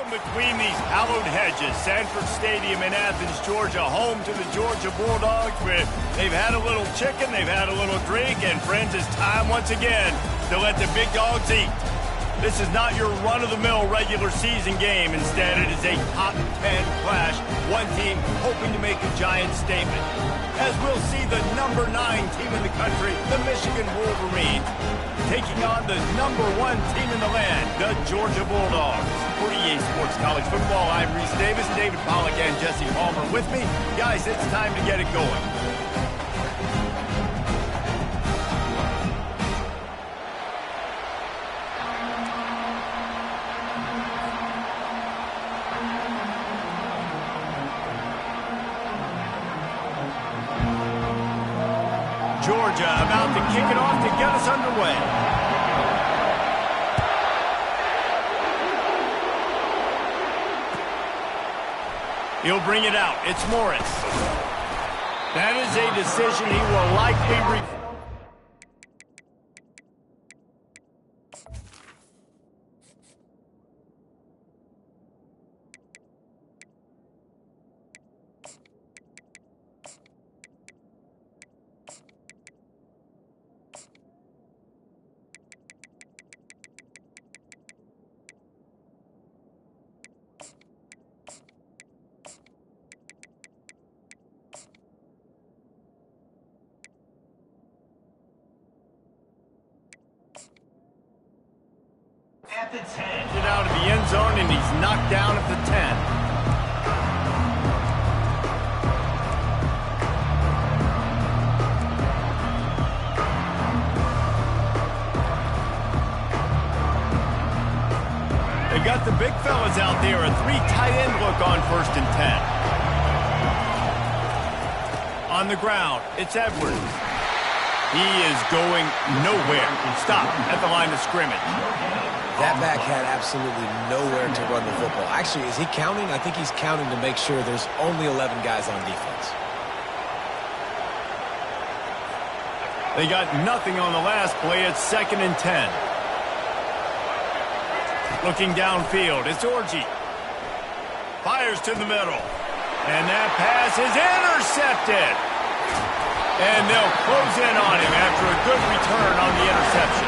Between these hallowed hedges, Sanford Stadium in Athens, Georgia, home to the Georgia Bulldogs, where they've had a little chicken, they've had a little drink, and friends, it's time once again to let the big dogs eat. This is not your run-of-the-mill regular season game. Instead, it is a top 10 clash, one team hoping to make a giant statement. As we'll see the number 9 team in the country, the Michigan Wolverines, taking on the number 1 team in the land, the Georgia Bulldogs. For EA Sports College Football, I'm Reese Davis, David Pollack, and Jesse Palmer with me. Guys, it's time to get it going. Georgia about to kick it off to get us underway. He'll bring it out. It's Morris. That is a decision he will likely regret. At the 10. Get out of the end zone, and he's knocked down at the 10. They got the big fellas out there, a 3 tight end look on 1st and 10. On the ground, it's Edwards. He is going nowhere. Stop at the line of scrimmage. That back had absolutely nowhere to run the football. Actually, is he counting? I think he's counting to make sure there's only 11 guys on defense. They got nothing on the last play. It's 2nd and 10. Looking downfield, it's Orji. Fires to the middle. And that pass is intercepted. And they'll close in on him after a good return on the interception.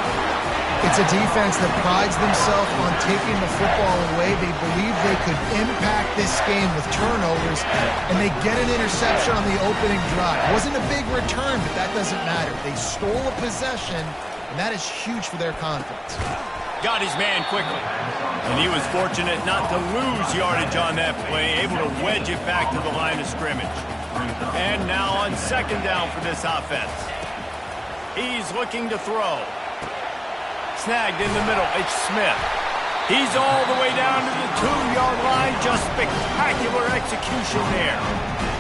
It's a defense that prides themselves on taking the football away. They believe they could impact this game with turnovers, and they get an interception on the opening drive. It wasn't a big return, but that doesn't matter. They stole a possession, and that is huge for their confidence. Got his man quickly, and he was fortunate not to lose yardage on that play, able to wedge it back to the line of scrimmage. And now on 2nd down for this offense. He's looking to throw. Snagged in the middle, it's Smith. He's all the way down to the 2-yard line. Just spectacular execution there.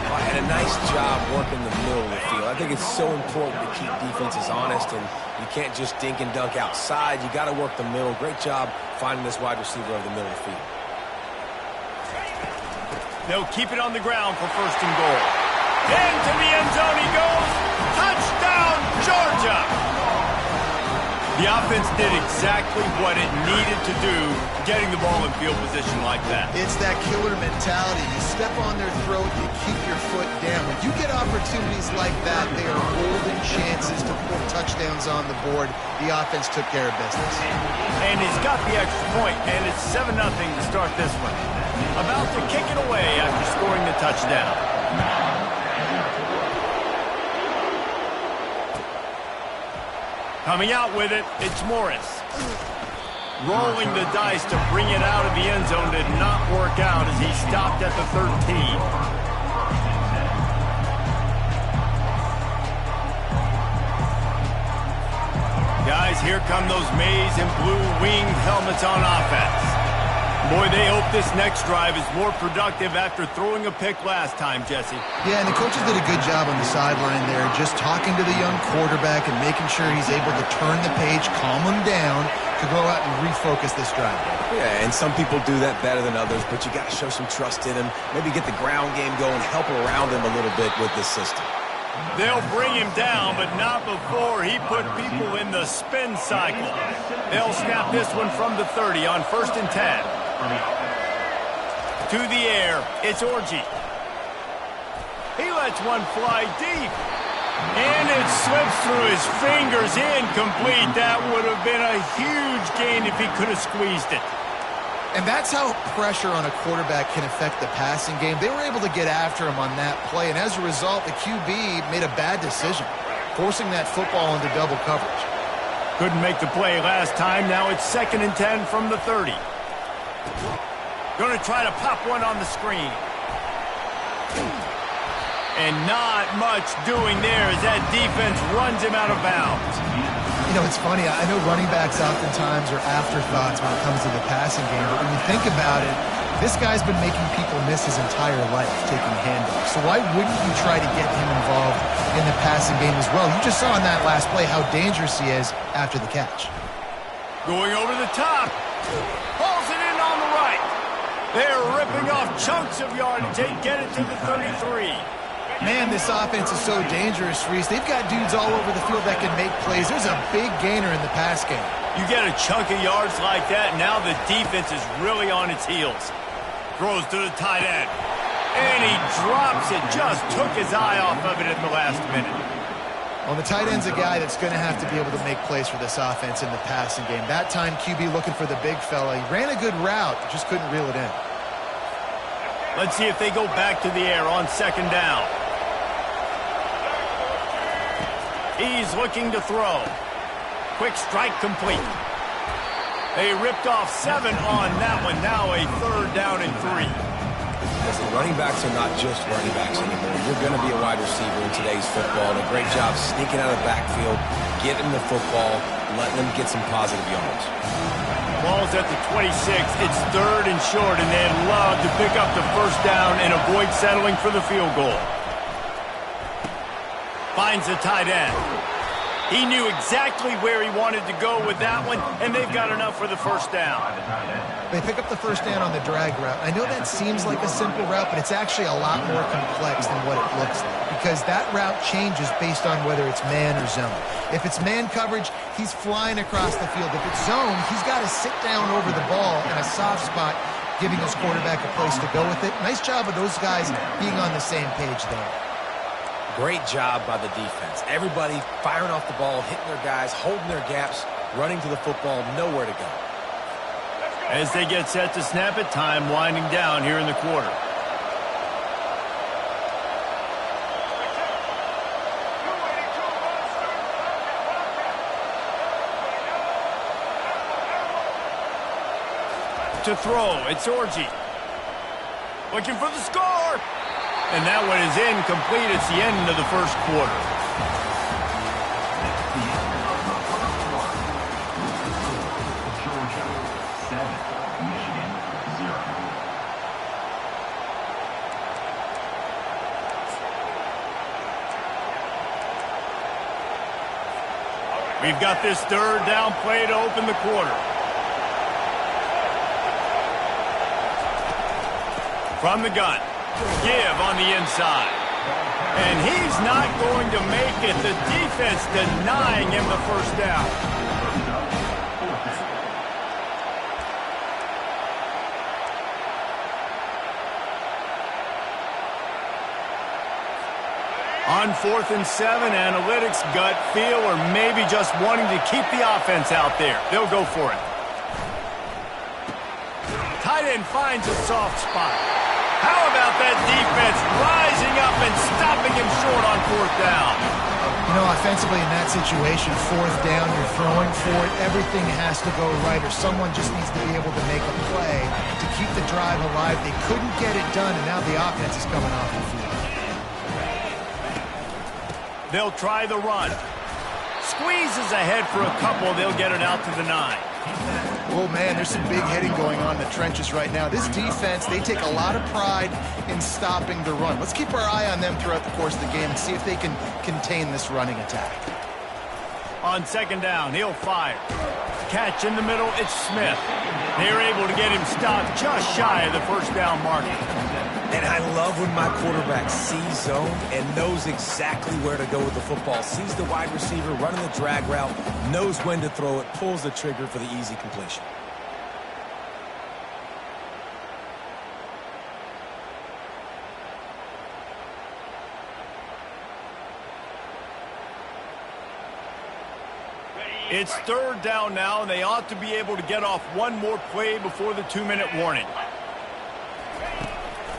Well, and a nice job working the middle of the field. I think it's so important to keep defenses honest, and you can't just dink and dunk outside. You got to work the middle. Great job finding this wide receiver over the middle of the field. They'll keep it on the ground for 1st and goal. Into the end zone he goes. Touchdown, Georgia! The offense did exactly what it needed to do, getting the ball in field position like that. It's that killer mentality. You step on their throat, you keep your foot down. When you get opportunities like that, they are golden chances to put touchdowns on the board. The offense took care of business. And he's got the extra point, and it's 7-0 to start this one. About to kick it away after scoring the touchdown. Coming out with it, it's Morris. Rolling the dice to bring it out of the end zone did not work out as he stopped at the 13. Guys, here come those maize and blue winged helmets on offense. Boy, they hope this next drive is more productive after throwing a pick last time, Jesse. Yeah, and the coaches did a good job on the sideline there, just talking to the young quarterback and making sure he's able to turn the page, calm him down, to go out and refocus this drive. Yeah, and some people do that better than others, but you got to show some trust in him, maybe get the ground game going, help around him a little bit with this system. They'll bring him down, but not before he put people in the spin cycle. They'll snap this one from the 30 on 1st and 10. To the air, it's Orji. He lets one fly deep. And it slips through his fingers, incomplete. That would have been a huge gain if he could have squeezed it. And that's how pressure on a quarterback can affect the passing game. They were able to get after him on that play, and as a result, the QB made a bad decision, forcing that football into double coverage. Couldn't make the play last time. Now it's 2nd and 10 from the 30. Going to try to pop one on the screen. And not much doing there as that defense runs him out of bounds. You know, it's funny. I know running backs oftentimes are afterthoughts when it comes to the passing game, but when you think about it, this guy's been making people miss his entire life taking handoffs. So why wouldn't you try to get him involved in the passing game as well? You just saw in that last play how dangerous he is after the catch. Going over the top. Pulls it in on the right. They're ripping off chunks of yardage. They get it to the 33. Man, this offense is so dangerous, Reese. They've got dudes all over the field that can make plays. There's a big gainer in the pass game. You get a chunk of yards like that, now the defense is really on its heels. Throws to the tight end. And he drops it. Just took his eye off of it at the last minute. Well, the tight end's a guy that's going to have to be able to make plays for this offense in the passing game. That time, QB looking for the big fella. He ran a good route, just couldn't reel it in. Let's see if they go back to the air on 2nd down. He's looking to throw. Quick strike complete. They ripped off 7 on that one. Now a 3rd down and 3. Listen, running backs are not just running backs anymore. You're going to be a wide receiver in today's football. And a great job sneaking out of the backfield, getting the football, letting them get some positive yards. Ball's at the 26. It's 3rd and short, and they'd love to pick up the 1st down and avoid settling for the field goal. Finds the tight end. He knew exactly where he wanted to go with that one, and they've got enough for the 1st down. They pick up the 1st down on the drag route. I know that seems like a simple route, but it's actually a lot more complex than what it looks like, because that route changes based on whether it's man or zone. If it's man coverage, he's flying across the field. If it's zone, he's got to sit down over the ball in a soft spot, giving his quarterback a place to go with it. Nice job of those guys being on the same page there. Great job by the defense. Everybody firing off the ball, hitting their guys, holding their gaps, running to the football, nowhere to go. As they get set to snap it, time winding down here in the quarter. To throw, it's Orji. Looking for the score. And that one is incomplete. It's the end of the 1st quarter. Georgia 7, Michigan 0. We've got this 3rd down play to open the quarter. From the gun. Give on the inside. And he's not going to make it. The defense denying him the 1st down. On 4th and 7, analytics, gut feel, or maybe just wanting to keep the offense out there. They'll go for it. Tight end finds a soft spot. How about that defense rising up and stopping him short on 4th down? You know, offensively in that situation, 4th down, you're throwing for it. Everything has to go right, or someone just needs to be able to make a play to keep the drive alive. They couldn't get it done, and now the offense is coming off the field. They'll try the run. Squeezes ahead for a couple. They'll get it out to the 9. Oh, man, there's some big hitting going on in the trenches right now. This defense, they take a lot of pride in stopping the run. Let's keep our eye on them throughout the course of the game and see if they can contain this running attack. On 2nd down, he'll fire. Catch in the middle, it's Smith. They're able to get him stopped just shy of the 1st down marker. And I love when my quarterback sees zone and knows exactly where to go with the football. Sees the wide receiver running the drag route, knows when to throw it, pulls the trigger for the easy completion. It's third down now, and they ought to be able to get off one more play before the 2-minute warning.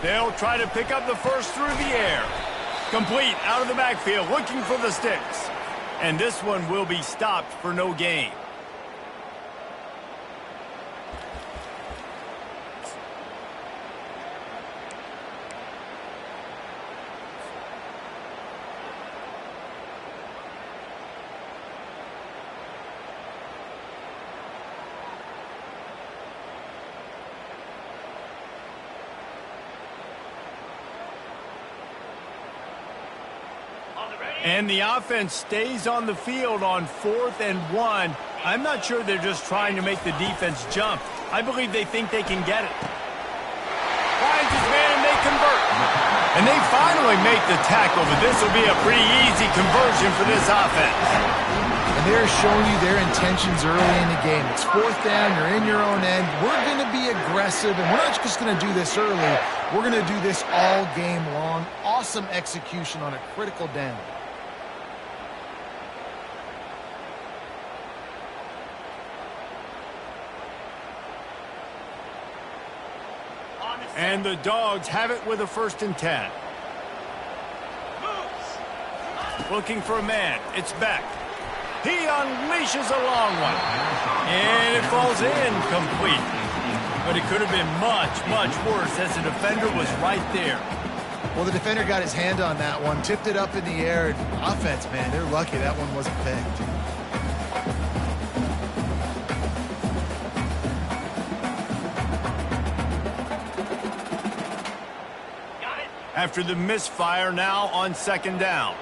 They'll try to pick up the first through the air. Complete out of the backfield, looking for the sticks. And this one will be stopped for no gain. And the offense stays on the field on 4th and 1. I'm not sure they're just trying to make the defense jump. I believe they think they can get it. Finds his man and they convert. And they finally make the tackle, but this will be a pretty easy conversion for this offense. And they're showing you their intentions early in the game. It's 4th down, you're in your own end. We're going to be aggressive, and we're not just going to do this early. We're going to do this all game long. Awesome execution on a critical down. And the Dogs have it with a 1st and 10. Looking for a man. It's Beck. He unleashes a long one. And it falls incomplete. But it could have been much, much worse as the defender was right there. Well, the defender got his hand on that one, tipped it up in the air. Offense, man, they're lucky that one wasn't picked. After the misfire, now on 2nd down.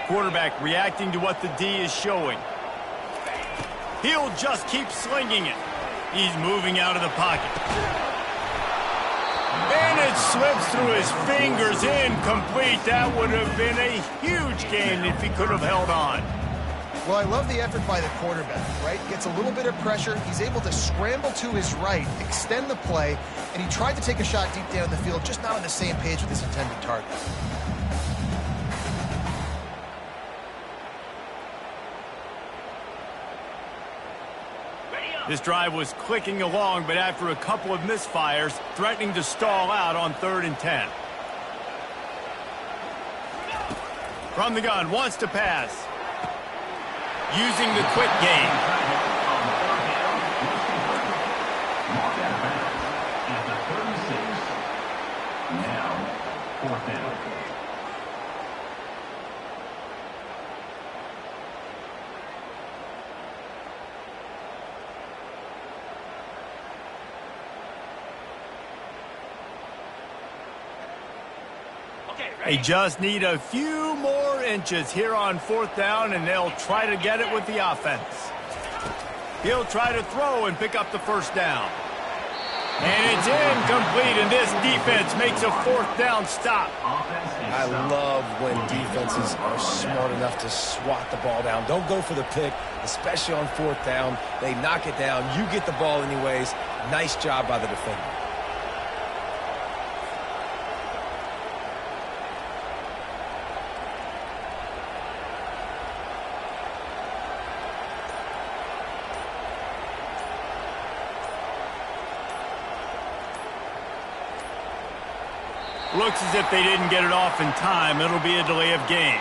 Quarterback reacting to what the D is showing. He'll just keep slinging it. He's moving out of the pocket. And it slips through his fingers, incomplete. That would have been a huge gain if he could have held on. Well, I love the effort by the quarterback, right? Gets a little bit of pressure. He's able to scramble to his right, extend the play, and he tried to take a shot deep down the field, just not on the same page with his intended target. This drive was clicking along, but after a couple of misfires, threatening to stall out on 3rd and 10. From the gun, wants to pass. Using the quick game. Mark that back at the 36. Now, 4th down. They just need a few more inches here on 4th down, and they'll try to get it with the offense. He'll try to throw and pick up the 1st down. And it's incomplete, and this defense makes a 4th down stop. I love when defenses are smart enough to swat the ball down. Don't go for the pick, especially on 4th down. They knock it down. You get the ball anyways. Nice job by the defender. Looks as if they didn't get it off in time. It'll be a delay of game.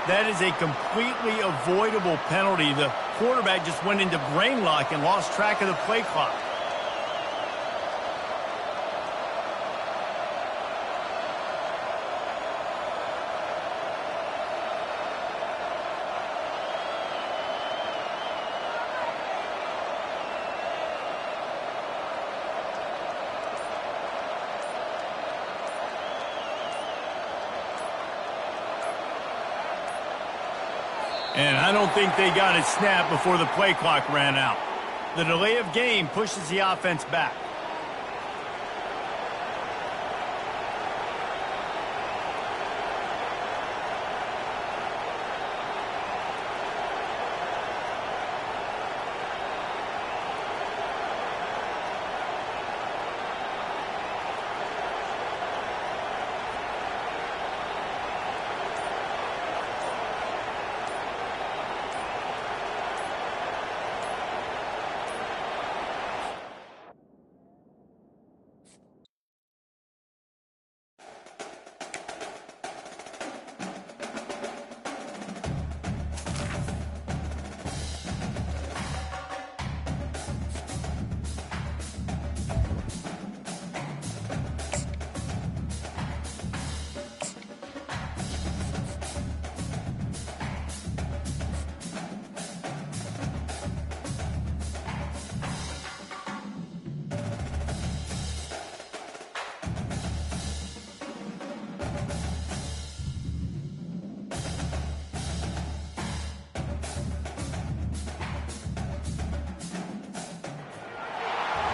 That is a completely avoidable penalty. The quarterback just went into brain lock and lost track of the play clock. And I don't think they got it snapped before the play clock ran out. The delay of game pushes the offense back.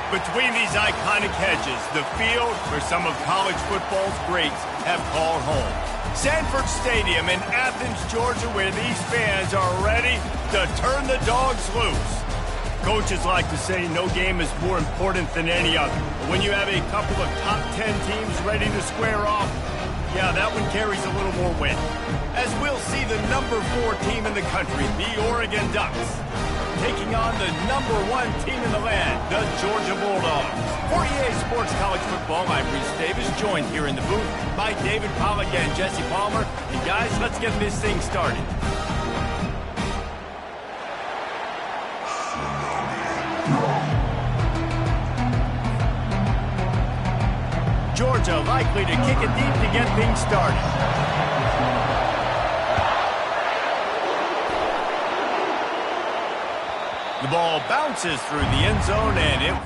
Between these iconic hedges, the field where some of college football's greats have called home. Sanford Stadium in Athens, Georgia, where these fans are ready to turn the dogs loose. Coaches like to say no game is more important than any other. But when you have a couple of top 10 teams ready to square off, yeah, that one carries a little more weight. As we'll see the number 4 team in the country, the Oregon Ducks, taking on the number 1 team in the land, the Georgia Bulldogs. For EA Sports College Football, I'm Reese Davis, joined here in the booth by David Pollack and Jesse Palmer. And guys, let's get this thing started. Georgia likely to kick it deep to get things started. The ball bounces through the end zone, and it...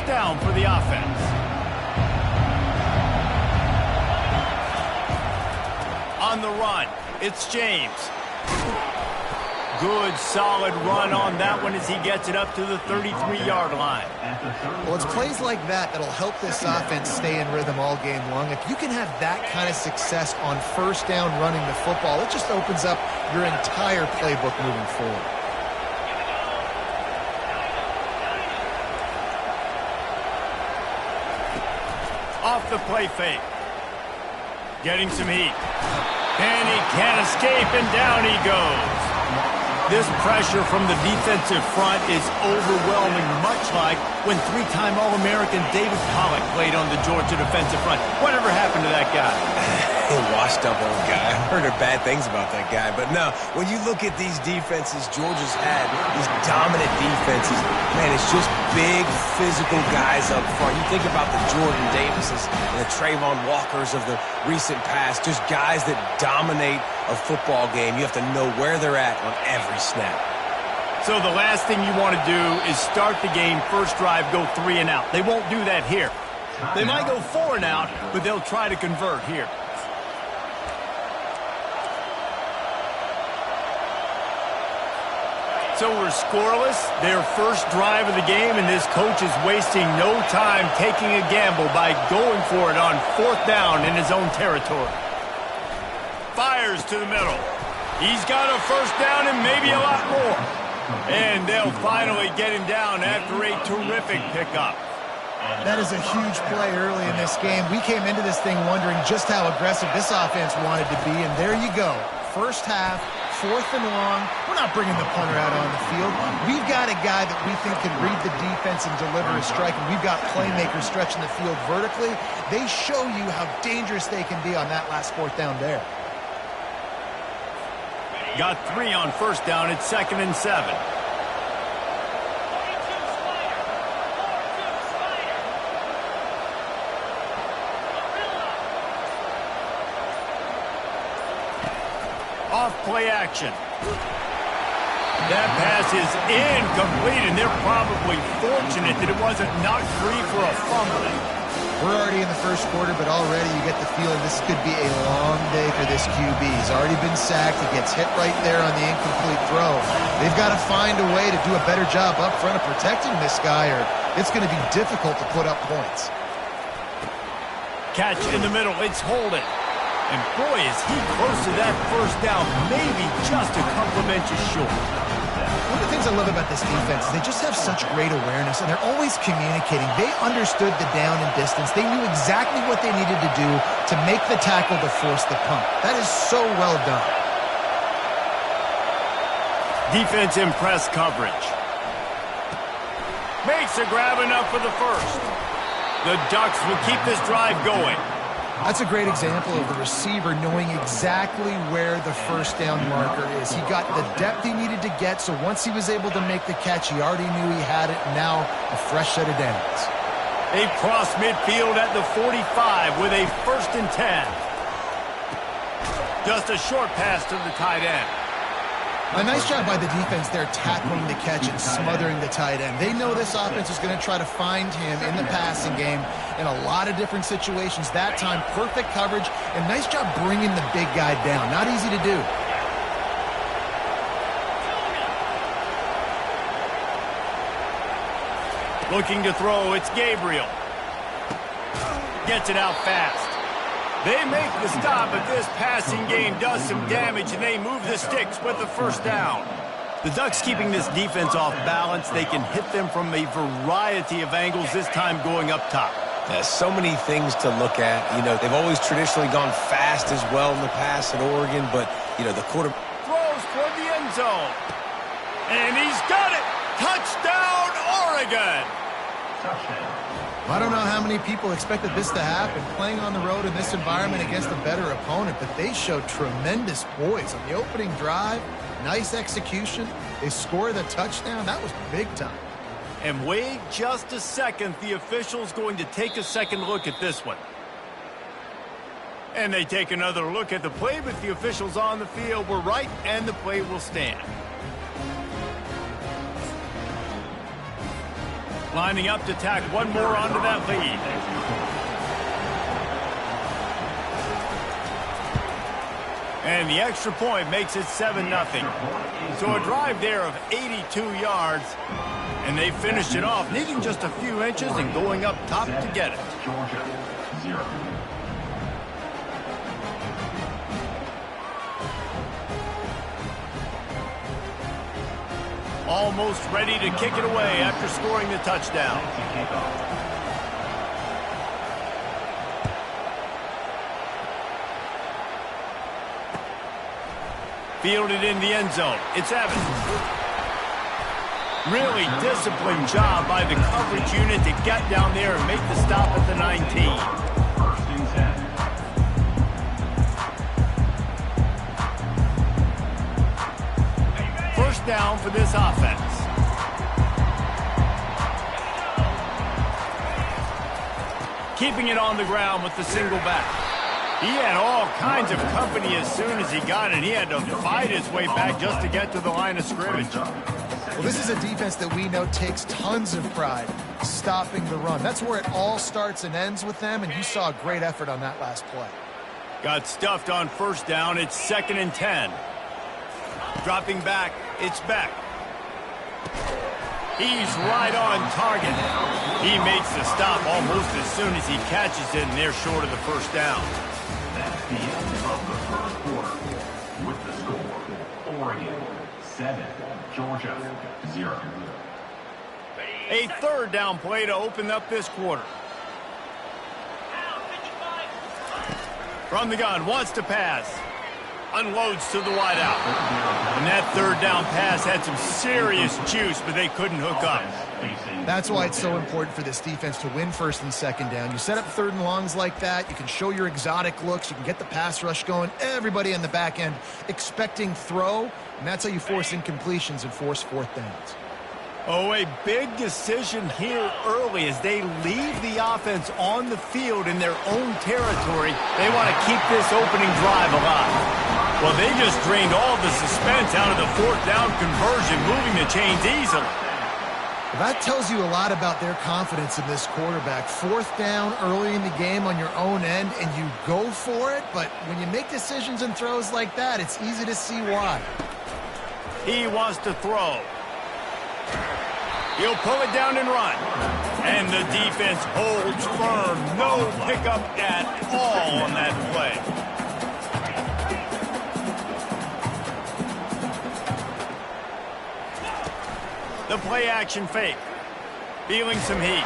down for the offense. On the run, it's James. Good, solid run on that one as he gets it up to the 33-yard line. Well, it's plays like that that'll help this offense stay in rhythm all game long. If you can have that kind of success on first down running the football, it just opens up your entire playbook moving forward. Off the play fake. Getting some heat. And he can't escape, and down he goes. This pressure from the defensive front is overwhelming, much like when 3-time All-American David Pollack played on the Georgia defensive front. Whatever happened to that guy? Washed up old guy. I've heard bad things about that guy. But no, when you look at these defenses Georgia's had, these dominant defenses, man, it's just big, physical guys up front. You think about the Jordan Davises and the Trayvon Walkers of the recent past, just guys that dominate a football game. You have to know where they're at on every snap. So the last thing you want to do is start the game, first drive, go 3 and out. They won't do that here. They might go 4 and out, but they'll try to convert here. So we're scoreless, their first drive of the game, and this coach is wasting no time taking a gamble by going for it on 4th down in his own territory. Fires to the middle. He's got a first down and maybe a lot more. And they'll finally get him down after a terrific pickup. That is a huge play early in this game. We came into this thing wondering just how aggressive this offense wanted to be, and there you go. First half, 4th and long. We're not bringing the punter out on the field. We've got a guy that we think can read the defense and deliver a strike, and we've got playmakers stretching the field vertically. They show you how dangerous they can be on that last 4th down there. Got 3 on first down. It's 2nd and 7. Off play action. That pass is incomplete, and they're probably fortunate that it wasn't knocked free for a fumbling. We're already in the first quarter, but already you get the feeling this could be a long day for this QB. He's already been sacked. He gets hit right there on the incomplete throw. They've got to find a way to do a better job up front of protecting this guy, or it's going to be difficult to put up points. Catch in the middle. It's Holden. And boy, is he close to that first down, maybe just a couple of inches short. Look at things I love about this defense is they just have such great awareness, and they're always communicating. They understood the down and distance. They knew exactly what they needed to do to make the tackle to force the punt. That is so well done. Defense in press coverage. Makes a grab enough for the first. The Ducks will keep this drive going. That's a great example of the receiver knowing exactly where the first down marker is. He got the depth he needed to get, so once he was able to make the catch, he already knew he had it, and now a fresh set of downs. They cross midfield at the 45 with a 1st and 10. Just a short pass to the tight end. A nice job by the defense there tackling the catch and smothering the tight end. They know this offense is going to try to find him in the passing game in a lot of different situations. That time, perfect coverage, and nice job bringing the big guy down. Not easy to do. Looking to throw, it's Gabriel. Gets it out fast. They make the stop, but this passing game does some damage, and they move the sticks with the first down. The Ducks keeping this defense off balance. They can hit them from a variety of angles, this time going up top. There's so many things to look at. You know, they've always traditionally gone fast as well in the past at Oregon, but, you know, the quarter throws toward the end zone. And he's got it. Touchdown, Oregon. Touchdown. I don't know how many people expected this to happen, playing on the road in this environment against a better opponent, but they showed tremendous poise on the opening drive. Nice execution. They score the touchdown. That was big time. And wait just a second. The official's going to take a second look at this one. And they take another look at the play, but the officials on the field were right, and the play will stand. Lining up to tack one more onto that lead. And the extra point makes it 7-0. So a drive there of 82 yards. And they finished it off, needing just a few inches and going up top to get it. Georgia, 0. Almost ready to kick it away after scoring the touchdown. Fielded in the end zone. It's Evans. Really disciplined job by the coverage unit to get down there and make the stop at the 19. 1st and 10. First down for this offense. Keeping it on the ground with the single back. He had all kinds of company as soon as he got it. He had to fight his way back just to get to the line of scrimmage. Well, this is a defense that we know takes tons of pride stopping the run. That's where it all starts and ends with them, and you saw a great effort on that last play. Got stuffed on first down. It's 2nd and 10. Dropping back, it's Beck. He's right on target. He makes the stop almost as soon as he catches it, and they're short of the first down. That's the end of the first quarter. With the score, Oregon 7, Georgia 0. A 3rd down play to open up this quarter. From the gun, wants to pass. Unloads to the wideout. And that 3rd down pass had some serious juice, but they couldn't hook up. That's why it's so important for this defense to win 1st and 2nd down. You set up 3rd and longs like that, you can show your exotic looks, you can get the pass rush going, everybody on the back end expecting throw, and that's how you force incompletions and force 4th downs. Oh, a big decision here early as they leave the offense on the field in their own territory. They want to keep this opening drive alive. Well, they just drained all the suspense out of the 4th down conversion, moving the chains easily. Well, that tells you a lot about their confidence in this quarterback. 4th down early in the game on your own end, and you go for it, but when you make decisions and throws like that, it's easy to see why. He wants to throw. He'll pull it down and run. And the defense holds firm. No pickup at all on that play. The play action fake. Feeling some heat.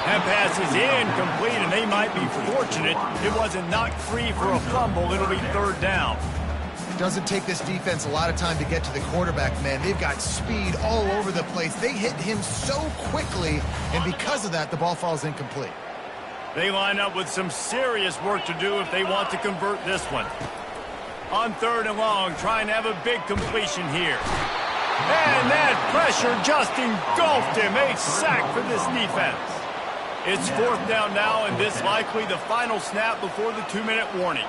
That pass is incomplete, and they might be fortunate it wasn't knocked free for a fumble. It'll be third down. Doesn't take this defense a lot of time to get to the quarterback, man. They've got speed all over the place. They hit him so quickly, and because of that, the ball falls incomplete. They line up with some serious work to do if they want to convert this one. On third and long, trying to have a big completion here. And that pressure just engulfed him. A sack for this defense. It's fourth down now, and this likely the final snap before the 2-minute warning.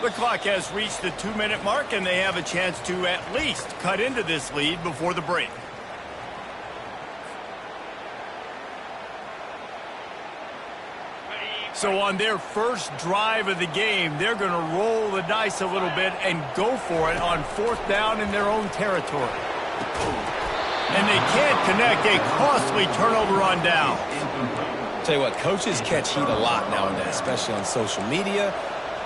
The clock has reached the 2-minute mark, and they have a chance to at least cut into this lead before the break. So on their first drive of the game, they're going to roll the dice a little bit and go for it on fourth down in their own territory. And they can't connect. A costly turnover on down. Tell you what, coaches catch heat a lot nowadays, especially on social media.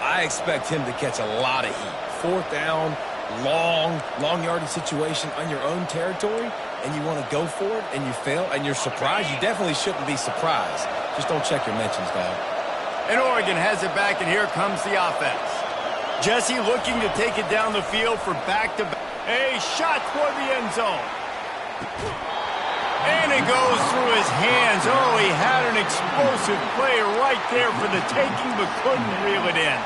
I expect him to catch a lot of heat. Fourth down, long yardage situation on your own territory, and you want to go for it, and you fail, and you're surprised. You definitely shouldn't be surprised. Just don't check your mentions, dog. And Oregon has it back, and here comes the offense. Jesse looking to take it down the field for back-to-back. A shot toward the end zone. And it goes through his hands. Oh, he had an explosive play right there for the taking, but couldn't reel it in.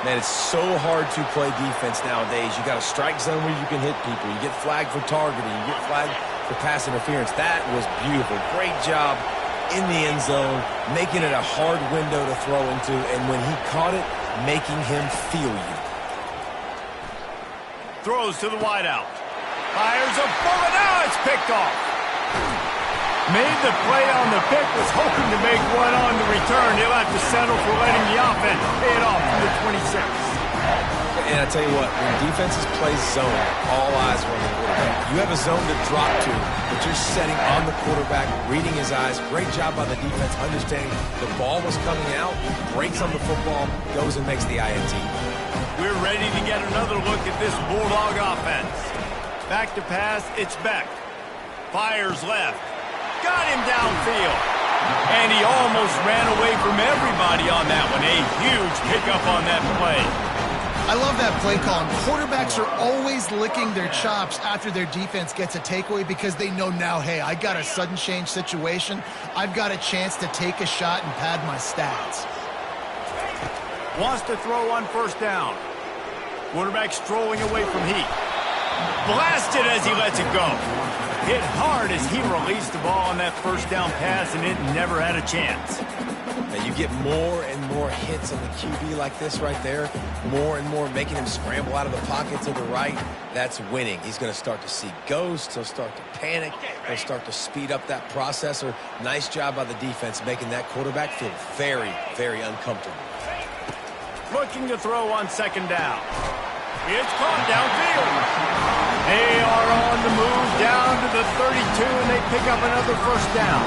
Man, it's so hard to play defense nowadays. You got a strike zone where you can hit people. You get flagged for targeting. You get flagged for pass interference. That was beautiful. Great job in the end zone, making it a hard window to throw into, and when he caught it, making him feel you. Throws to the wideout. Fires a bullet. Now it's picked off. Made the play on the pick, was hoping to make one on the return. He'll have to settle for letting the offense pay it off from the 26. And I tell you what, when defenses play zone, all eyes are on the quarterback. You have a zone to drop to, but you're setting on the quarterback, reading his eyes. Great job by the defense, understanding the ball was coming out, breaks on the football, goes and makes the INT. We're ready to get another look at this Bulldog offense. Back to pass, it's Beck. Fires left. Got him downfield. And he almost ran away from everybody on that one. A huge pickup on that play. I love that play call. Quarterbacks are always licking their chops after their defense gets a takeaway because they know now, hey, I got a sudden change situation. I've got a chance to take a shot and pad my stats. Wants to throw on first down. Quarterback strolling away from heat. Blasted as he lets it go. Hit hard as he released the ball on that first down pass, and it never had a chance. Now you get more and more hits on the QB like this right there. More and more making him scramble out of the pocket to the right. That's winning. He's going to start to see ghosts. He'll start to panic. He'll start to speed up that processor. Nice job by the defense making that quarterback feel very, very uncomfortable. Looking to throw on second down. It's caught downfield. They are on the move down to the 32, and they pick up another first down.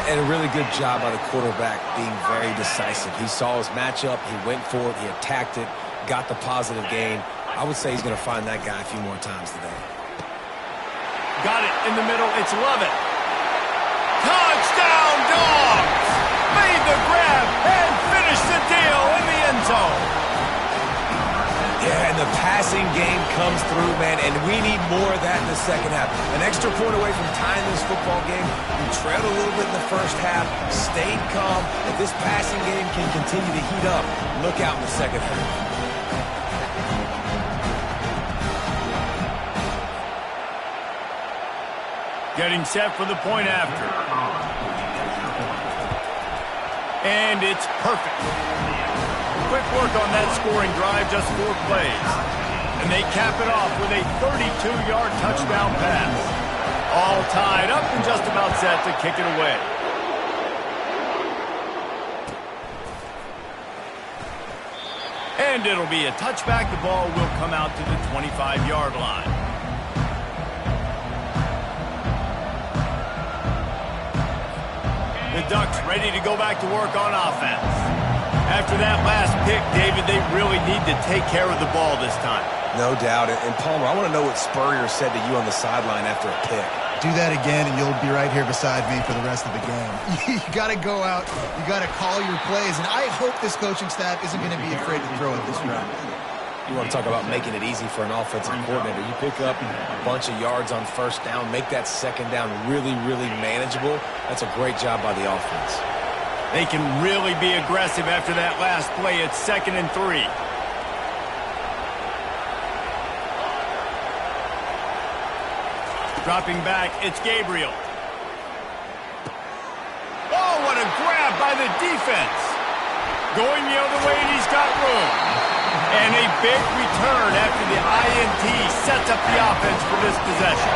And a really good job by the quarterback being very decisive. He saw his matchup. He went for it. He attacked it. Got the positive gain. I would say he's going to find that guy a few more times today. Got it in the middle. It's Lovett. Touchdown, Dogs! Made the grab and finished the deal in the end zone. Yeah, and the passing game comes through, man, and we need more of that in the second half. An extra point away from tying this football game. We trailed a little bit in the first half, stayed calm. If this passing game can continue to heat up, look out in the second half. Getting set for the point after. And it's perfect. Quick work on that scoring drive, just 4 plays. And they cap it off with a 32-yard touchdown pass. All tied up and just about set to kick it away. And it'll be a touchback. The ball will come out to the 25-yard line. The Ducks ready to go back to work on offense. After that last pick, David, they really need to take care of the ball this time. No doubt. And Palmer, I want to know what Spurrier said to you on the sideline after a pick. Do that again, and you'll be right here beside me for the rest of the game. You got to go out. You got to call your plays, and I hope this coaching staff isn't going to be afraid to throw it this round. You want to talk about making it easy for an offensive coordinator. You pick up a bunch of yards on first down, make that second down really, really manageable. That's a great job by the offense. They can really be aggressive after that last play. It's 2nd and 3. Dropping back, it's Gabriel. Oh, what a grab by the defense. Going the other way, and he's got room. And a big return after the INT sets up the offense for this possession.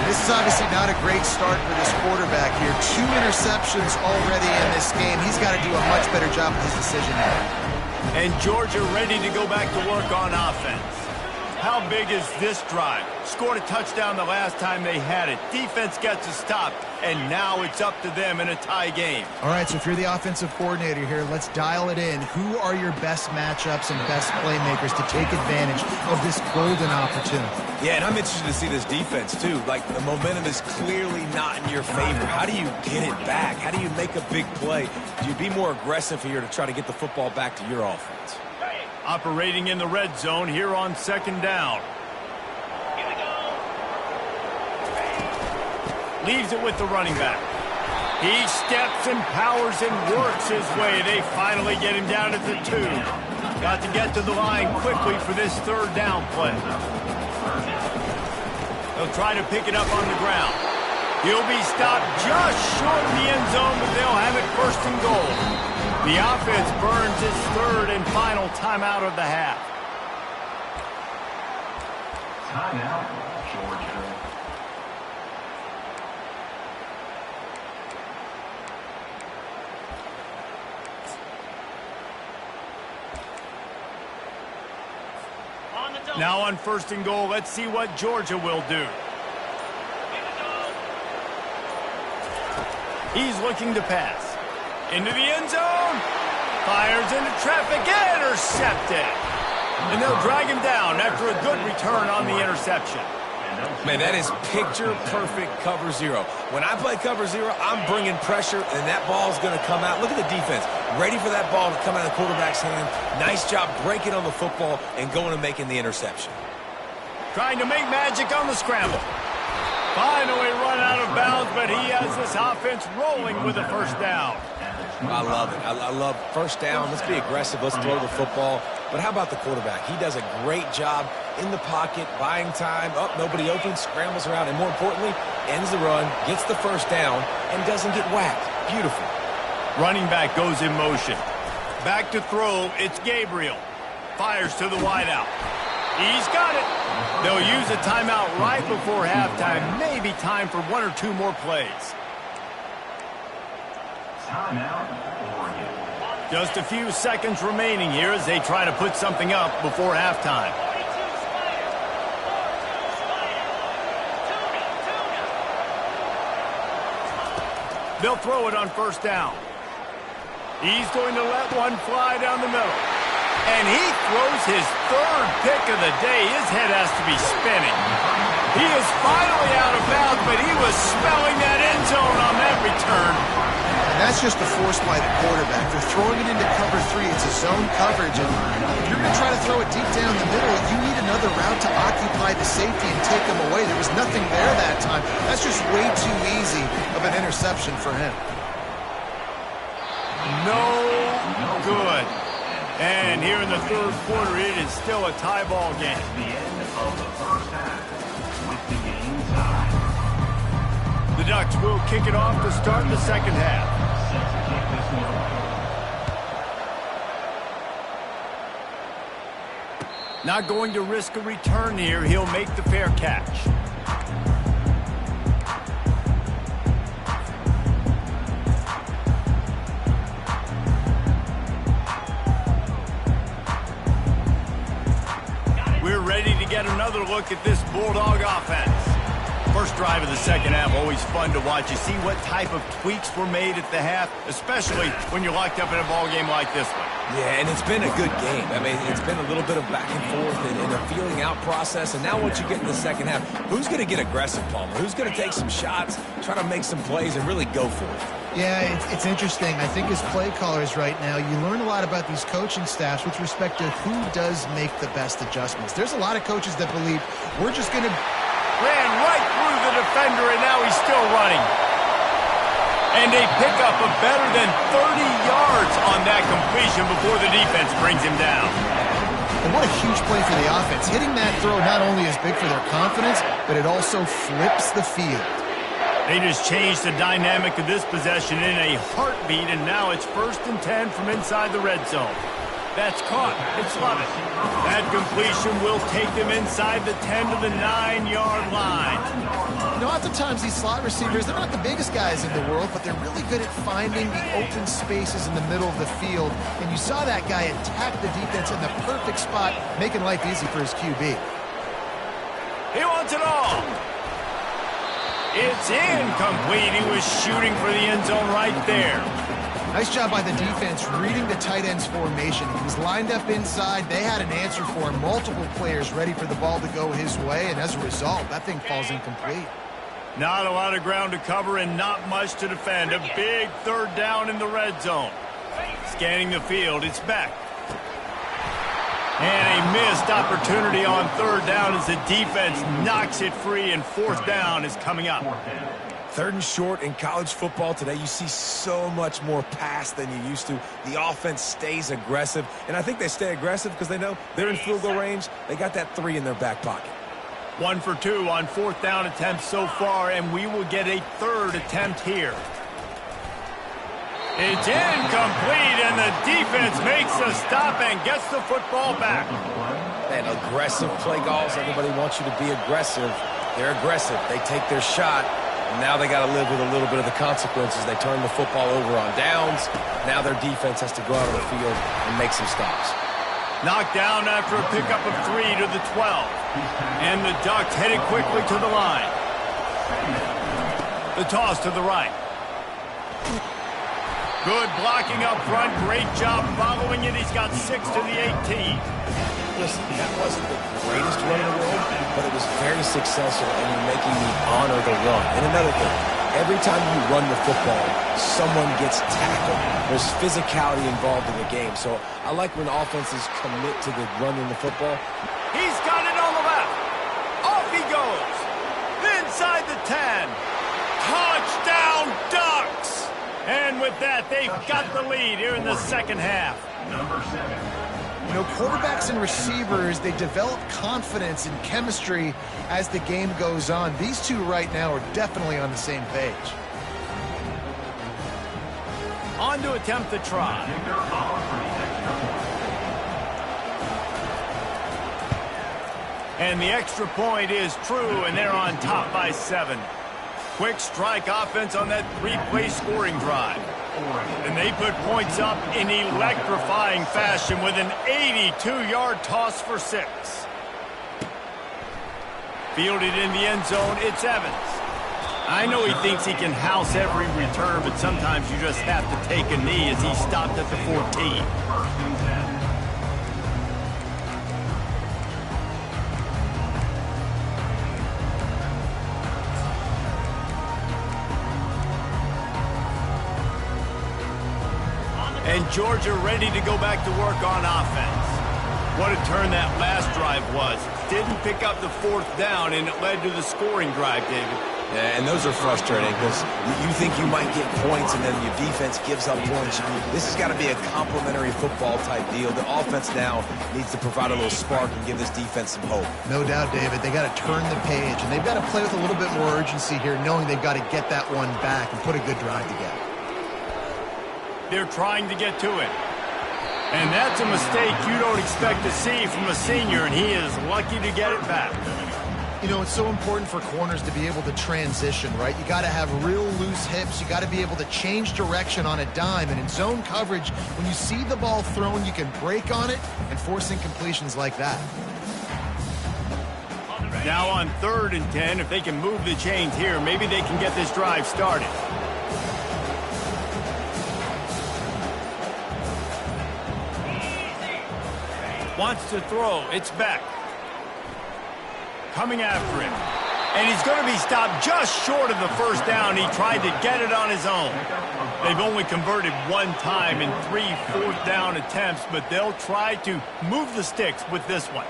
This is obviously not a great start for this quarterback here. 2 interceptions already in this game. He's got to do a much better job with his decision making. And Georgia ready to go back to work on offense. How big is this drive? Scored a touchdown the last time they had it. Defense gets a stop, and now it's up to them in a tie game. All right, so if you're the offensive coordinator here, let's dial it in. Who are your best matchups and best playmakers to take advantage of this golden opportunity? Yeah, and I'm interested to see this defense, too. Like, the momentum is clearly not in your favor. How do you get it back? How do you make a big play? Do you be more aggressive here to try to get the football back to your offense? Operating in the red zone here on 2nd down. Leaves it with the running back. He steps and powers and works his way. They finally get him down at the 2. Got to get to the line quickly for this 3rd down play. They'll try to pick it up on the ground. He'll be stopped just short of the end zone, but they'll have it 1st and goal. The offense burns its 3rd and final timeout of the half. Timeout, Georgia. Now on 1st and goal, let's see what Georgia will do. He's looking to pass. Into the end zone. Fires into traffic. Intercepted. And they'll drag him down after a good return on the interception. Man, that is picture-perfect cover 0. When I play cover 0, I'm bringing pressure, and that ball's going to come out. Look at the defense. Ready for that ball to come out of the quarterback's hand. Nice job breaking on the football and going and making the interception. Trying to make magic on the scramble. Finally run out of bounds, but he has this offense rolling with a 1st down. I love it. I love 1st down. Let's be aggressive. Let's throw the football. But how about the quarterback? He does a great job in the pocket, buying time. Oh, nobody open, scrambles around, and more importantly, ends the run, gets the 1st down, and doesn't get whacked. Beautiful. Running back goes in motion. Back to throw, it's Gabriel. Fires to the wideout. He's got it. They'll use a timeout right before halftime. Maybe time for 1 or 2 more plays. Timeout, Oregon. Just a few seconds remaining here as they try to put something up before halftime. They'll throw it on 1st down. He's going to let one fly down the middle. And he throws his 3rd pick of the day. His head has to be spinning. He is finally out of bounds, but he was smelling that end zone on that return. And that's just a force by the quarterback. They're throwing it into cover 3. It's a zone coverage. And if you're going to try to throw it deep down the middle, you need another route to occupy the safety and take him away. There was nothing there that time. That's just way too easy of an interception for him. No good. And here in the 3rd quarter, it is still a tie ball game. The end of the 1st half with the game tied. The Ducks will kick it off to start the 2nd half. Set to kick this one off. Not going to risk a return here. He'll make the fair catch. We're ready to get another look at this Bulldog offense. First drive of the second half, always fun to watch. You see what type of tweaks were made at the half, especially when you're locked up in a ball game like this one. Yeah, and it's been a good game. I mean, it's been a little bit of back and forth and a feeling out process. And now once you get in the second half, who's going to get aggressive, Palmer? Who's going to take some shots, try to make some plays, and really go for it? Yeah, it's interesting. I think as play callers right now, you learn a lot about these coaching staffs with respect to who does make the best adjustments. There's a lot of coaches that believe we're just going to... Ran right through the defender, and now he's still running. And a pickup of better than 30 yards on that completion before the defense brings him down. And what a huge play for the offense. Hitting that throw not only is big for their confidence, but it also flips the field. They just changed the dynamic of this possession in a heartbeat, and now it's 1st and 10 from inside the red zone. That's caught. It's Lovett. That completion will take them inside the 10 to the 9-yard line. You know, oftentimes these slot receivers, they're not the biggest guys in the world, but they're really good at finding the open spaces in the middle of the field. And you saw that guy attack the defense in the perfect spot, making life easy for his QB. He wants it all. It's incomplete. He was shooting for the end zone right there. Nice job by the defense reading the tight end's formation. He was lined up inside. They had an answer for him. Multiple players ready for the ball to go his way, and as a result, that thing falls incomplete. Not a lot of ground to cover and not much to defend. A big 3rd down in the red zone. Scanning the field, it's Beck. And a missed opportunity on 3rd down as the defense knocks it free, and 4th down is coming up. 3rd and short in college football today, you see so much more pass than you used to. The offense stays aggressive, and I think they stay aggressive because they know they're in field goal range. They got that 3 in their back pocket. 1 for 2 on 4th down attempts so far, and we will get a 3rd attempt here. It's incomplete, and the defense makes a stop and gets the football back. And aggressive play calls. Everybody wants you to be aggressive. They're aggressive. They take their shot. Now they got to live with a little bit of the consequences. They turn the football over on downs. Now their defense has to go out on the field and make some stops. Knocked down after a pickup of 3 to the 12. And the Ducks headed quickly to the line. The toss to the right. Good blocking up front. Great job following it. He's got 6 to the 18. Listen, that wasn't the greatest run in the world, but it was very successful, and you're making me honor the run. And another thing, every time you run the football, someone gets tackled. There's physicality involved in the game. So I like when offenses commit to the running the football. He's got it on the left. Off he goes. Inside the 10. Touchdown, Ducks! And with that, they've got the lead here in the second half. Number 7. You know, quarterbacks and receivers, they develop confidence and chemistry as the game goes on. These two right now are definitely on the same page. On to attempt the try. And the extra point is true, and they're on top by 7. Quick strike offense on that 3-play scoring drive. And they put points up in electrifying fashion with an 82-yard toss for 6. Fielded in the end zone, it's Evans. I know he thinks he can house every return, but sometimes you just have to take a knee as he stopped at the 14. And Georgia ready to go back to work on offense. What a turn that last drive was. Didn't pick up the 4th down, and it led to the scoring drive, David. Yeah, and those are frustrating because you think you might get points, and then your defense gives up points. This has got to be a complementary football type deal. The offense now needs to provide a little spark and give this defense some hope. No doubt, David. They got to turn the page, and they've got to play with a little bit more urgency here, knowing they've got to get that one back and put a good drive together. They're trying to get to it. And that's a mistake you don't expect to see from a senior, and he is lucky to get it back. You know, it's so important for corners to be able to transition, right? You got to have real loose hips. You got to be able to change direction on a dime. And in zone coverage, when you see the ball thrown, you can break on it and force incompletions like that. Now on 3rd and 10, if they can move the chains here, maybe they can get this drive started. Wants to throw. It's Beck. Coming after him. And he's going to be stopped just short of the first down. He tried to get it on his own. They've only converted one time in 3 4th down attempts, but they'll try to move the sticks with this one.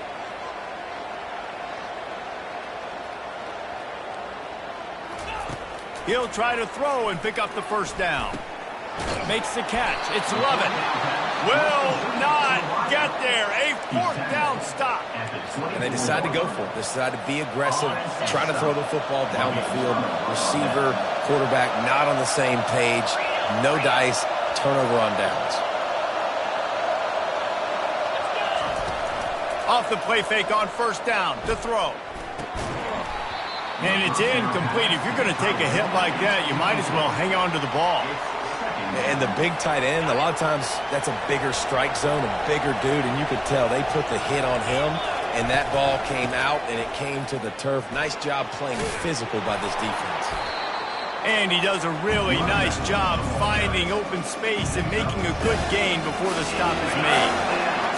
He'll try to throw and pick up the first down. Makes the catch. It's Lovett. Will not get there. A 4th down stop. And they decide to go for it. They decide to be aggressive, try to throw the football down the field. Receiver, quarterback not on the same page. No dice. Turnover on downs. Off the play fake on 1st down to throw. And it's incomplete. If you're going to take a hit like that, you might as well hang on to the ball. And the big tight end, a lot of times that's a bigger strike zone, a bigger dude, and you could tell they put the hit on him, and that ball came out, and it came to the turf. Nice job playing physical by this defense. And he does a really nice job finding open space and making a good gain before the stop is made.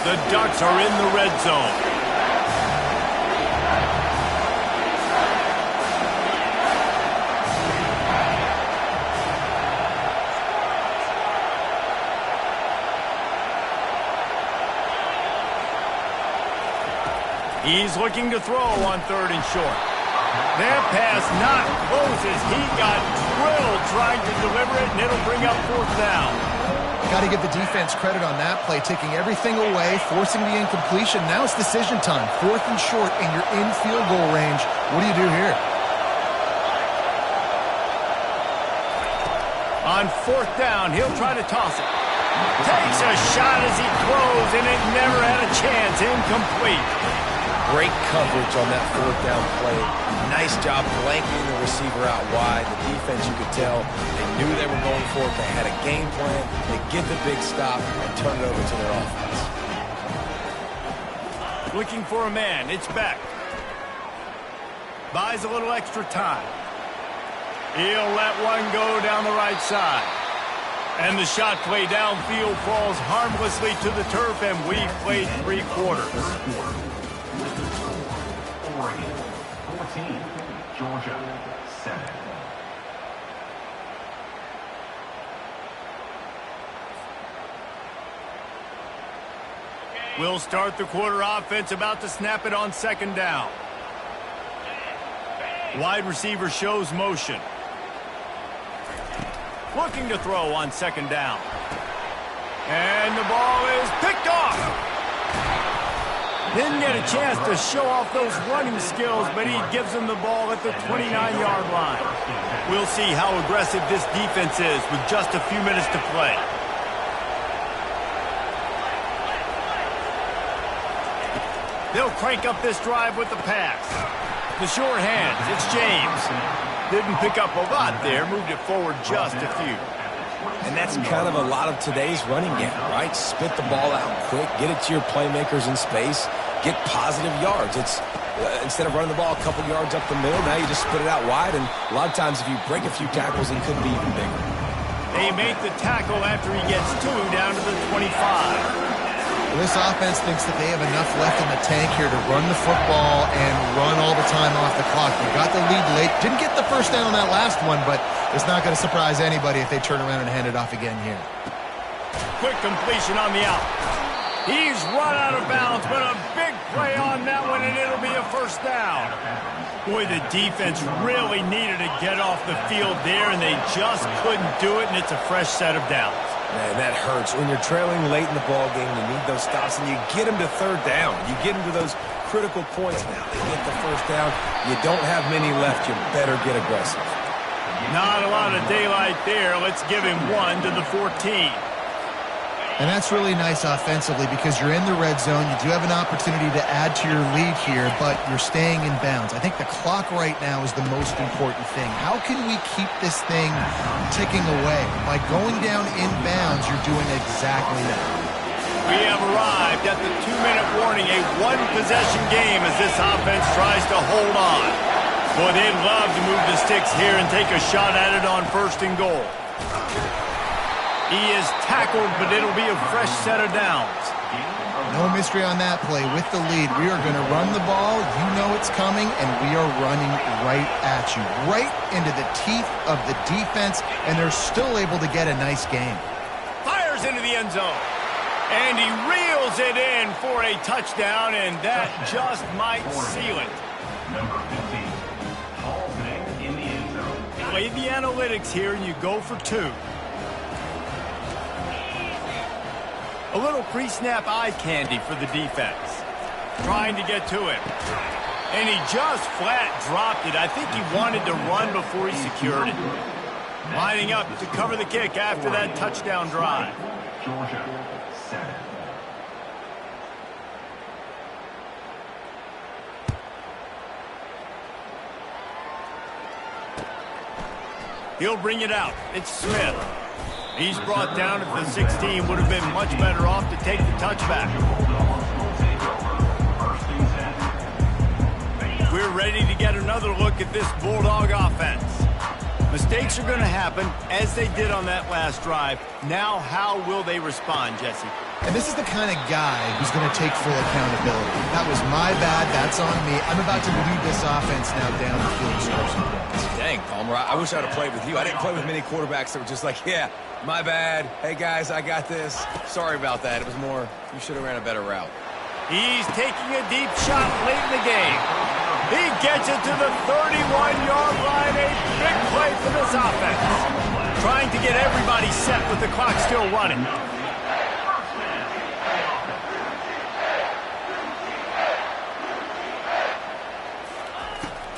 The Ducks are in the red zone. He's looking to throw on 3rd and short. That pass not close as he got drilled trying to deliver it, and it'll bring up 4th down. Got to give the defense credit on that play, taking everything away, forcing the incompletion. Now it's decision time. 4th and short, and you're in field goal range. What do you do here? On 4th down, he'll try to toss it. Takes a shot as he throws, and it never had a chance. Incomplete. Great coverage on that 4th down play. Nice job blanketing the receiver out wide. The defense, you could tell, they knew they were going for it. They had a game plan. They get the big stop and turn it over to their offense. Looking for a man. It's Beck. Buys a little extra time. He'll let one go down the right side. And the shot play downfield falls harmlessly to the turf, and we've played 3 quarters. Oregon 14, Georgia 7. We'll start the quarter offense, about to snap it on 2nd down. Wide receiver shows motion. Looking to throw on 2nd down. And the ball is picked off. Didn't get a chance to show off those running skills, but he gives them the ball at the 29-yard line. We'll see how aggressive this defense is with just a few minutes to play. They'll crank up this drive with the pass. The short hands, it's James. Didn't pick up a lot there, moved it forward just a few. And that's kind of a lot of today's running game, right? Spit the ball out quick, get it to your playmakers in space, get positive yards. It's instead of running the ball a couple yards up the middle, now you just spit it out wide, and a lot of times if you break a few tackles, it could be even bigger. They make the tackle after he gets 2 down to the 25. Well, this offense thinks that they have enough left in the tank here to run the football and run all the time off the clock. They got the lead late. Didn't get the first down on that last one, but it's not going to surprise anybody if they turn around and hand it off again here. Quick completion on the out. He's run out of bounds, but a big play on that one, and it'll be a 1st down. Boy, the defense really needed to get off the field there, and they just couldn't do it, and it's a fresh set of downs. Man, that hurts. When you're trailing late in the ball game, you need those stops, and you get them to 3rd down. You get them to those critical points now. They get the 1st down. You don't have many left. You better get aggressive. Not a lot of daylight there. Let's give him 1 to the 14. And that's really nice offensively because you're in the red zone. You do have an opportunity to add to your lead here, but you're staying in bounds. I think the clock right now is the most important thing. How can we keep this thing ticking away? By going down in bounds, you're doing exactly that. we have arrived at the 2-minute warning, a one-possession game as this offense tries to hold on. Boy, they'd love to move the sticks here and take a shot at it on 1st and goal. He is tackled, but it'll be a fresh set of downs. No mystery on that play. With the lead, we are going to run the ball. You know it's coming, and we are running right at you, right into the teeth of the defense, and they're still able to get a nice game. Fires into the end zone. And he reels it in for a touchdown, and that just might seal it. Number 15, Hall's name in the end zone. Play the analytics here, and you go for 2. A little pre-snap eye candy for the defense. Trying to get to him. And he just flat dropped it. I think he wanted to run before he secured it. Lining up to cover the kick after that touchdown drive. Georgia, 7. He'll bring it out. It's Smith. He's brought down at the 16. Would have been much better off to take the touchback. We're ready to get another look at this Bulldog offense. Mistakes are going to happen, as they did on that last drive. Now, how will they respond, Jesse? And this is the kind of guy who's going to take full accountability. That was my bad. That's on me. I'm about to lead this offense now down the field and score some points. Dang, Palmer, I wish I'd have played with you. I didn't play with many quarterbacks that were just like, yeah, my bad. Hey, guys, I got this. Sorry about that. It was more, you should have ran a better route. He's taking a deep shot late in the game. He gets it to the 31-yard line. A big play for this offense. Trying to get everybody set with the clock still running.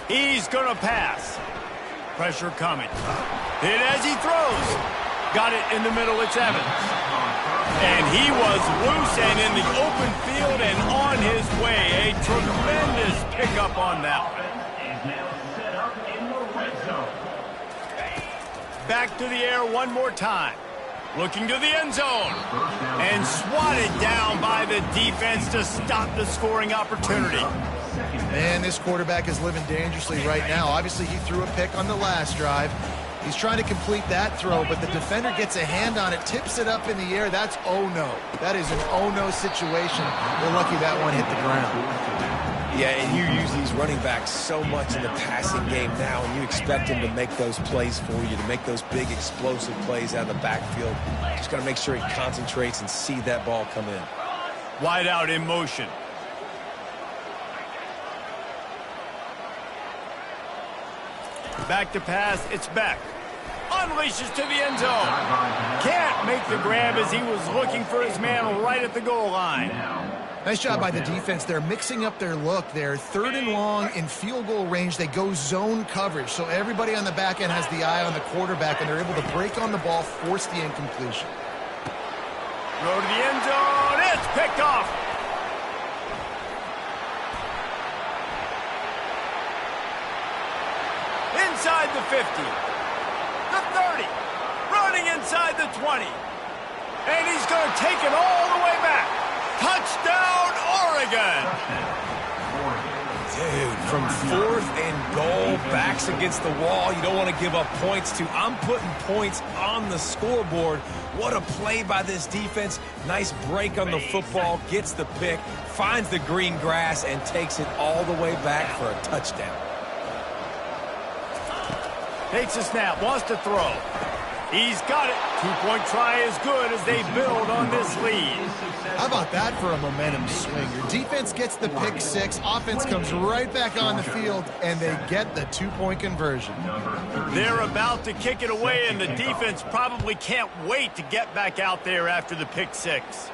He's going to pass. Pressure coming. Hit as he throws. Got it in the middle. It's Evans. And he was loose and in the open field and on his way. A tremendous pickup on that one. Back to the air one more time. Looking to the end zone. And swatted down by the defense to stop the scoring opportunity. Man, this quarterback is living dangerously right now. Obviously, he threw a pick on the last drive. He's trying to complete that throw, but the defender gets a hand on it, tips it up in the air. That's oh-no. That is an oh-no situation. We're lucky that one hit the ground. Yeah, and you use these running backs so much in the passing game now, and you expect him to make those plays for you, to make those big explosive plays out of the backfield. Just got to make sure he concentrates and see that ball come in. Wide out in motion. Back to pass, it's Beck. Unleashes to the end zone. Can't make the grab as he was looking for his man right at the goal line. Nice job by the defense. They're mixing up their look there. 3rd and long in field goal range. They go zone coverage. So everybody on the back end has the eye on the quarterback, and they're able to break on the ball, force the incompletion. Throw to the end zone. It's picked off. Inside the 50, the 30, running inside the 20, and he's going to take it all the way back. Touchdown, Oregon! Dude, from 4th and goal, backs against the wall, you don't want to give up points to. I'm putting points on the scoreboard. What a play by this defense. Nice break on the football, gets the pick, finds the green grass, and takes it all the way back for a touchdown. Takes a snap, wants to throw. He's got it. 2-point try is good as they build on this lead. How about that for a momentum swing? Your defense gets the pick 6, offense comes right back on the field, and they get the 2-point conversion. They're about to kick it away, and the defense probably can't wait to get back out there after the pick 6.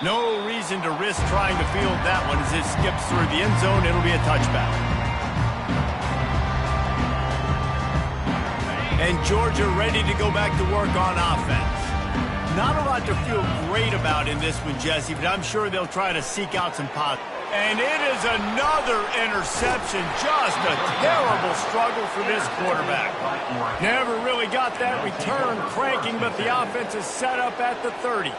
No reason to risk trying to field that one as it skips through the end zone. It'll be a touchback. And Georgia ready to go back to work on offense. Not a lot to feel great about in this one, Jesse, but I'm sure they'll try to seek out some And it is another interception. Just a terrible struggle for this quarterback. Never really got that return cranking, but the offense is set up at the 30.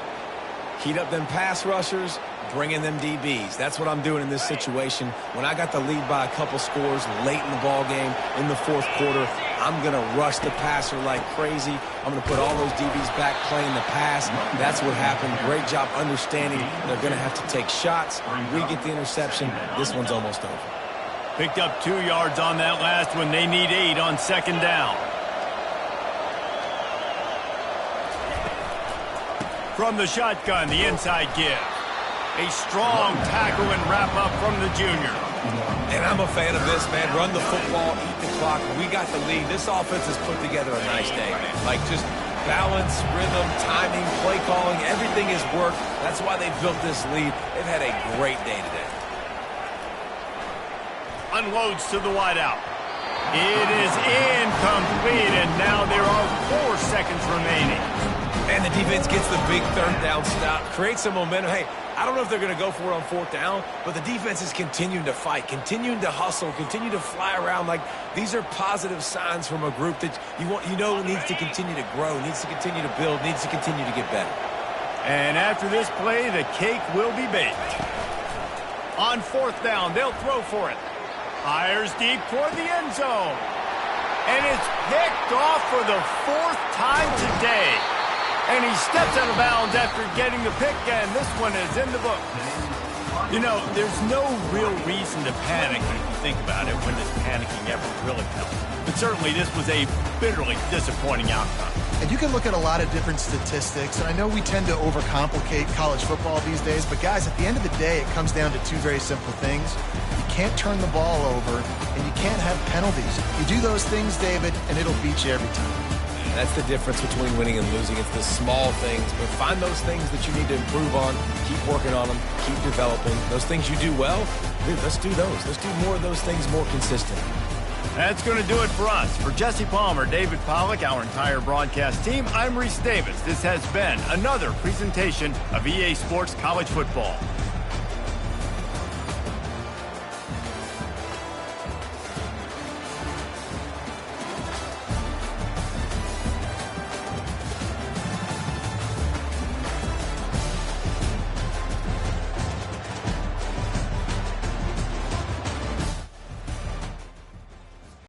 Heat up them pass rushers, bring in them DBs. That's what I'm doing in this situation. When I got the lead by a couple scores late in the ball game in the fourth quarter, I'm going to rush the passer like crazy. I'm going to put all those DBs back playing the pass. That's what happened. Great job understanding they're going to have to take shots. We get the interception. This one's almost over. Picked up 2 yards on that last one. They need 8 on second down. From the shotgun, the inside give. A strong tackle and wrap up from the junior. And I'm a fan of this, man. Run the football, eat the clock. We got the lead. This offense has put together a nice day, man. Like just balance, rhythm, timing, play calling, everything has worked. That's why they built this lead. They've had a great day today. Unloads to the wideout. It is incomplete, and now there are 4 seconds remaining. And the defense gets the big third down stop, creates some momentum. Hey, I don't know if they're going to go for it on fourth down, but the defense is continuing to fight, continuing to hustle, continue to fly around. Like, these are positive signs from a group that you know needs to continue to grow, needs to continue to build, needs to continue to get better. And after this play, the cake will be baked. On fourth down, they'll throw for it. Fires deep toward the end zone. And it's picked off for the 4th time today. And he steps out of bounds after getting the pick, and this one is in the book. You know, there's no real reason to panic if you think about it. When does panicking ever really help? But certainly this was a bitterly disappointing outcome. And you can look at a lot of different statistics, and I know we tend to overcomplicate college football these days, but guys, at the end of the day, it comes down to 2 very simple things. You can't turn the ball over, and you can't have penalties. You do those things, David, and it'll beat you every time. That's the difference between winning and losing. It's the small things, but find those things that you need to improve on. Keep working on them. Keep developing. Those things you do well, dude, let's do those. Let's do more of those things more consistently. That's going to do it for us. For Jesse Palmer, David Pollack, our entire broadcast team, I'm Reese Davis. This has been another presentation of EA Sports College Football.